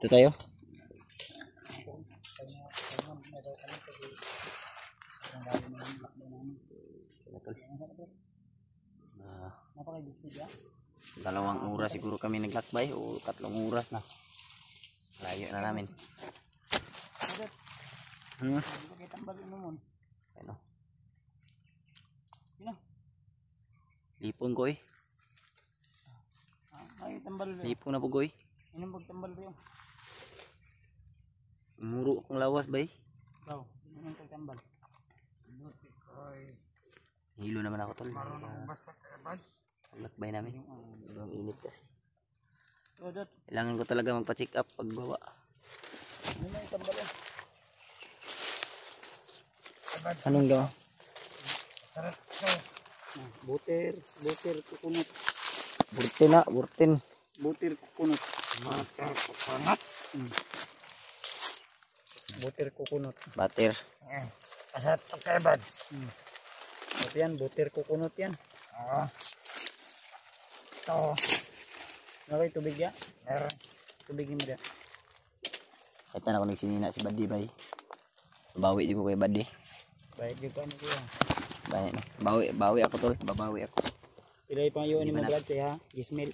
Ito tayo. Dalawang oras siguro kami naglakbay o 3 oras na. Layo na namin. Ano? Lipon ko eh. Lipon na po ko eh. Inong pagtambal ba yun? Muro akong lawas ba eh. Ikaw, inong pagtambal. Hilo naman ako tol. Marunong basak bag. Lakbay namin. Ang init kasi. Dot. Kailangan ko talaga magpa-check up pagbawa. Ano na itambal yun? Anong daw? Sarap ko. Butir kukunot. Burtin na, burtin. Butir kukunot. Butir kukunot. Butter. Asat to kay buds. Ito yan, butir kukunot yan. Oo. Ito. Nakay tubig ya? Meron. Tubig mo dyan. Kahit na ako nagsinina si Buddy bay. Bawi di ko kay Buddy. Baik juga nih kuya. Bawi na. Bawi ako tol. Babawi ako. Pilay pang yun ni mo Brad siya ha? Gismil.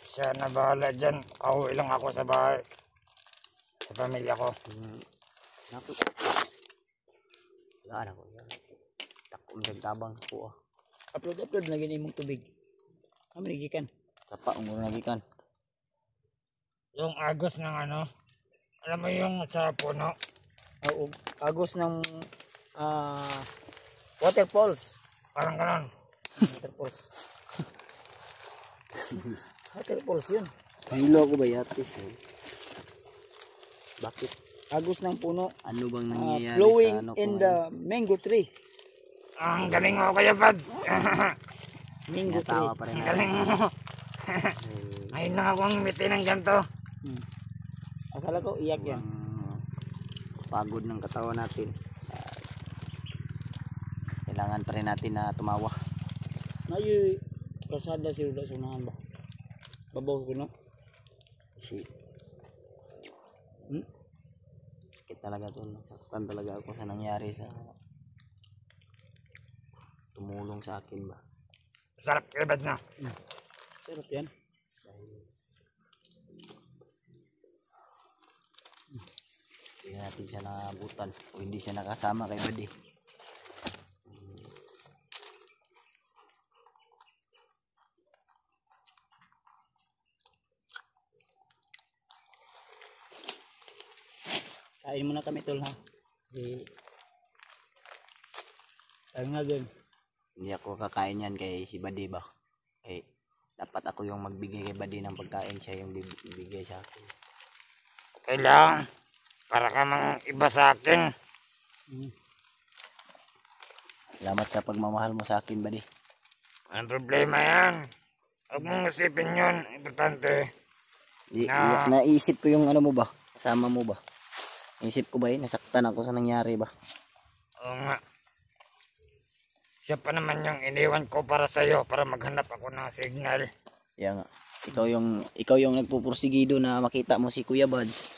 Siya na bahala dyan. Pauwi lang ako sa bahay. Sa pamilya ko. Naku. Wala na ko. Takom nagtabang ko ah. Upload lagi na imong tubig. Kami nagikan. Sapa ang muna nagikan. Yung agos ng ano. Alam mo yung sa puno. Agos ng waterfalls. Parang ganon. Waterfalls. Waterfalls yun. Hilo ako ba yatis eh? Bakit? Agos ng puno. Ano bang nangyayari Blowing sa ano ko in ngayon? the mango tree. Ang galing mo kaya Pads. Mango tree. Natawa pa rin Ang galing mo. Ngayon lang akong ngumiti ng ganito. Akala ko iyak yan. Pagod ng katawan natin. Kailangan pa rin natin na tumawa. Ngayon, kasada si Ruda sa unahan ba? Babaw ko no? Kasi sakit talaga ito. Nasaktan talaga ako sa nangyari sa tumulong sa akin ba. Sarap kaya na. Sarap yan. Hindi natin siya naabutan o hindi siya nakasama kay Buddy. Kain muna kami tol ha. Tayo nga din. Hindi ako kakain yan kay si Buddy ba. Eh, dapat ako yung magbigay kay Buddy ng pagkain, siya yung bibigay sa akin. Kailangan para ka mang iba sa akin. Salamat sa pagmamahal mo sa akin, Buddy. Ang problema yan. Huwag mong isipin yun. Importante. Naisip ko yung ano mo ba? Kasama mo ba? Naisip ko ba nasaktan ako sa nangyari ba? Oo nga. Siya pa naman yung iniwan ko para sa'yo para maghanap ako ng signal. Kaya nga. Ikaw yung nagpupursigido na makita mo si Kuya Buds.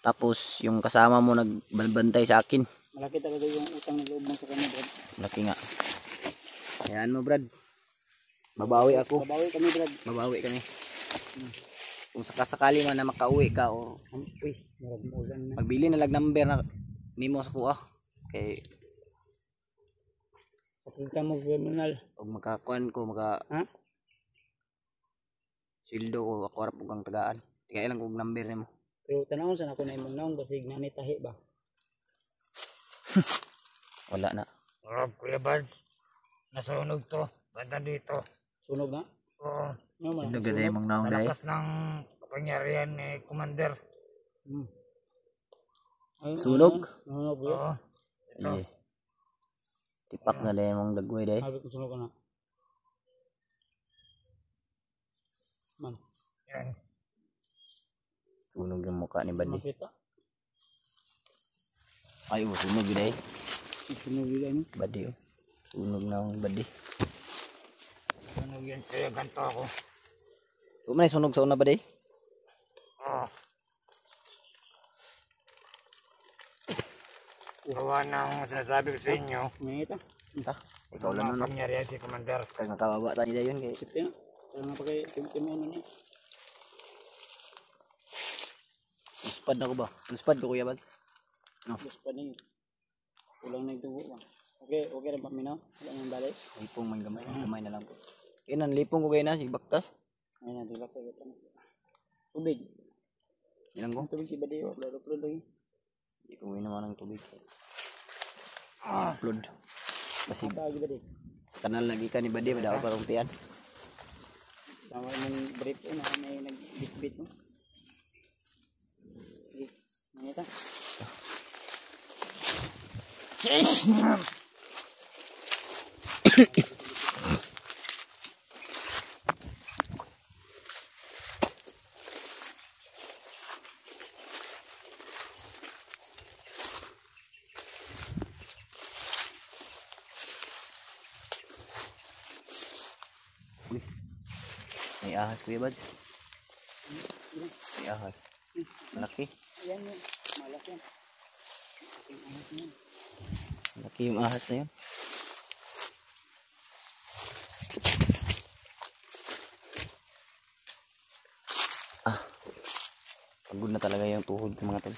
Tapos yung kasama mo nagbantay sa akin. Malaki talaga yung utang na loob mo sa kanya, Brad. Malaki nga. Hayaan mo, Brad. Babawi ako. Babawi kami, Brad. Babawi kami. Kung sakasakali man na makauwi ka o Uy, marag-ulan na. magbili na lag number na nimo sa kuha. Kay Kapag ka mag-criminal. pag makakuan ko Ha? sildo ko ako harap kang tagaan. Kaya ilang kong number nimo. Pero tanawon sa ako na imong naong basig na nitahi ba? Wala na. Rob, Kuya Bad. Nasunog to. Banda dito. Sunog na? Oo. Sino ganda yung mga naong dahil? Malakas ng kapangyarihan ni Commander. Sunog? Sunog yun? Oo. Eh. Tipak na dahil mong dagway dahil. Sabi ko sunog ka na. Man. Yan. Sunog yung mukha ni Buddy. Makita. Ay, sunog yun dahil. Sunog yun. Buddy oh. Sunog na ang Buddy. Sunog yan. Kaya ganito ako. Huwag man sunog sa una Buddy. Oo. Gawa ng sinasabi ko sa inyo. Ngita. Ta. Ikaw lang no. Pangyarihan si Commander. Kaya nakababa tayo nila yun kay. Sipti na. Kaya nga pagay tim-tim mo na. Luspad na ko ba? Luspad ko Kuya Bad. Diyos pa na yun. Kulang na yung tubo ba. Okay na paminaw. Wala nang balik. Lipong man gamay. Gamay na lang po. Kaya nan lipong ko kayo na si Baktas. Ayun na, dilak sa ito na. Tubig. Ilang ko? Ang tubig si Badi. Upload lagi. Hindi ko naman ng tubig. Upload. Kasi Tawag Badi. kanal lagi ka ni Badi. Madaw parang tiyan. Tama yung brief na may nag-bit-bit mo. Sige. Ngita. May ahas Kuya Bad. May ahas. Malaki. Ayan yun. Malas yan. Malaki yung ahas na yun. Pagod na talaga yung tuhod ko mga tol.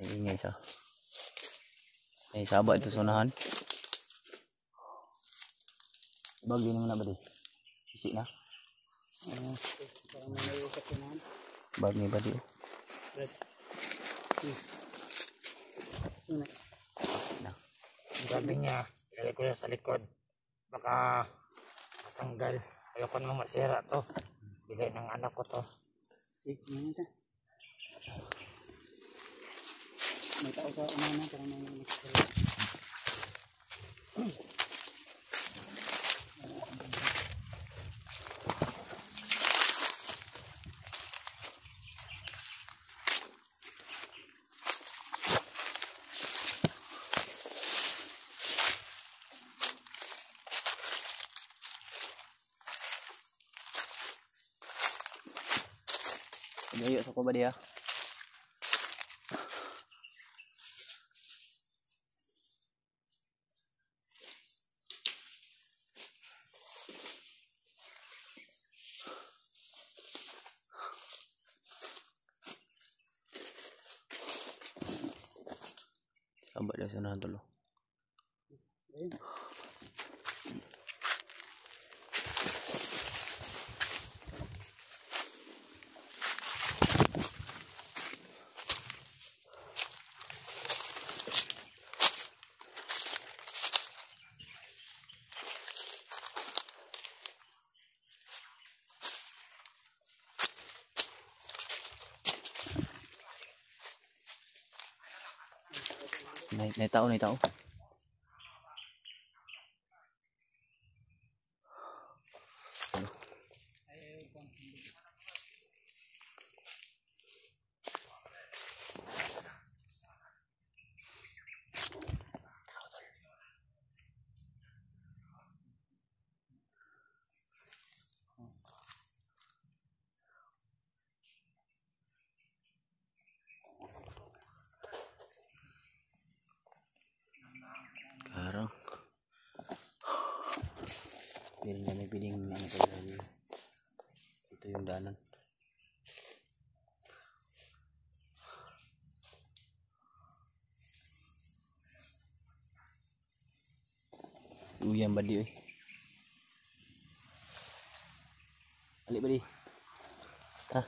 May ingay sa. May saba ito sa unahan. Bagay naman na ba di? Isi na. Parang may naiusap ko naman. Bagay ba di? Red. Yun na. Sabi niya, ilagay ko na sa likod. Baka matanggal. Ayoko naman masira to. Bigay ng anak ko to. Sige, ngita. May tao sa unahan na. Parang may nagsasalit. Gayo sa ko ba di ha? Saba daw sa unahan tol. Ayun. May tao, may tao. Parang piling na may piling ano pala ito yung daanan. Uyan ba di eh. Alik ba di? Ha?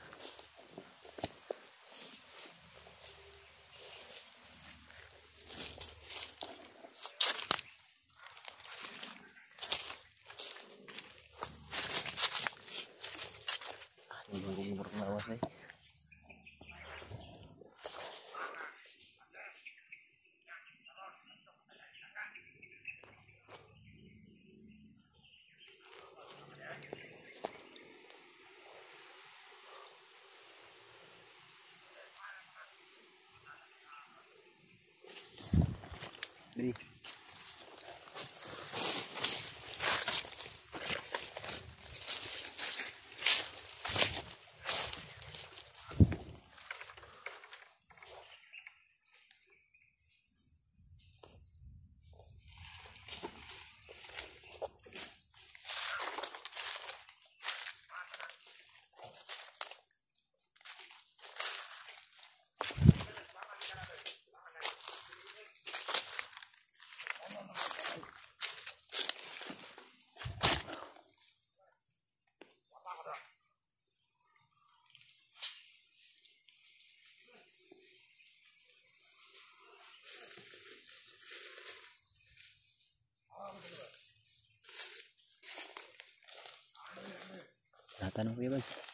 Hindi ko marawas eh. tanong Kuya Bads.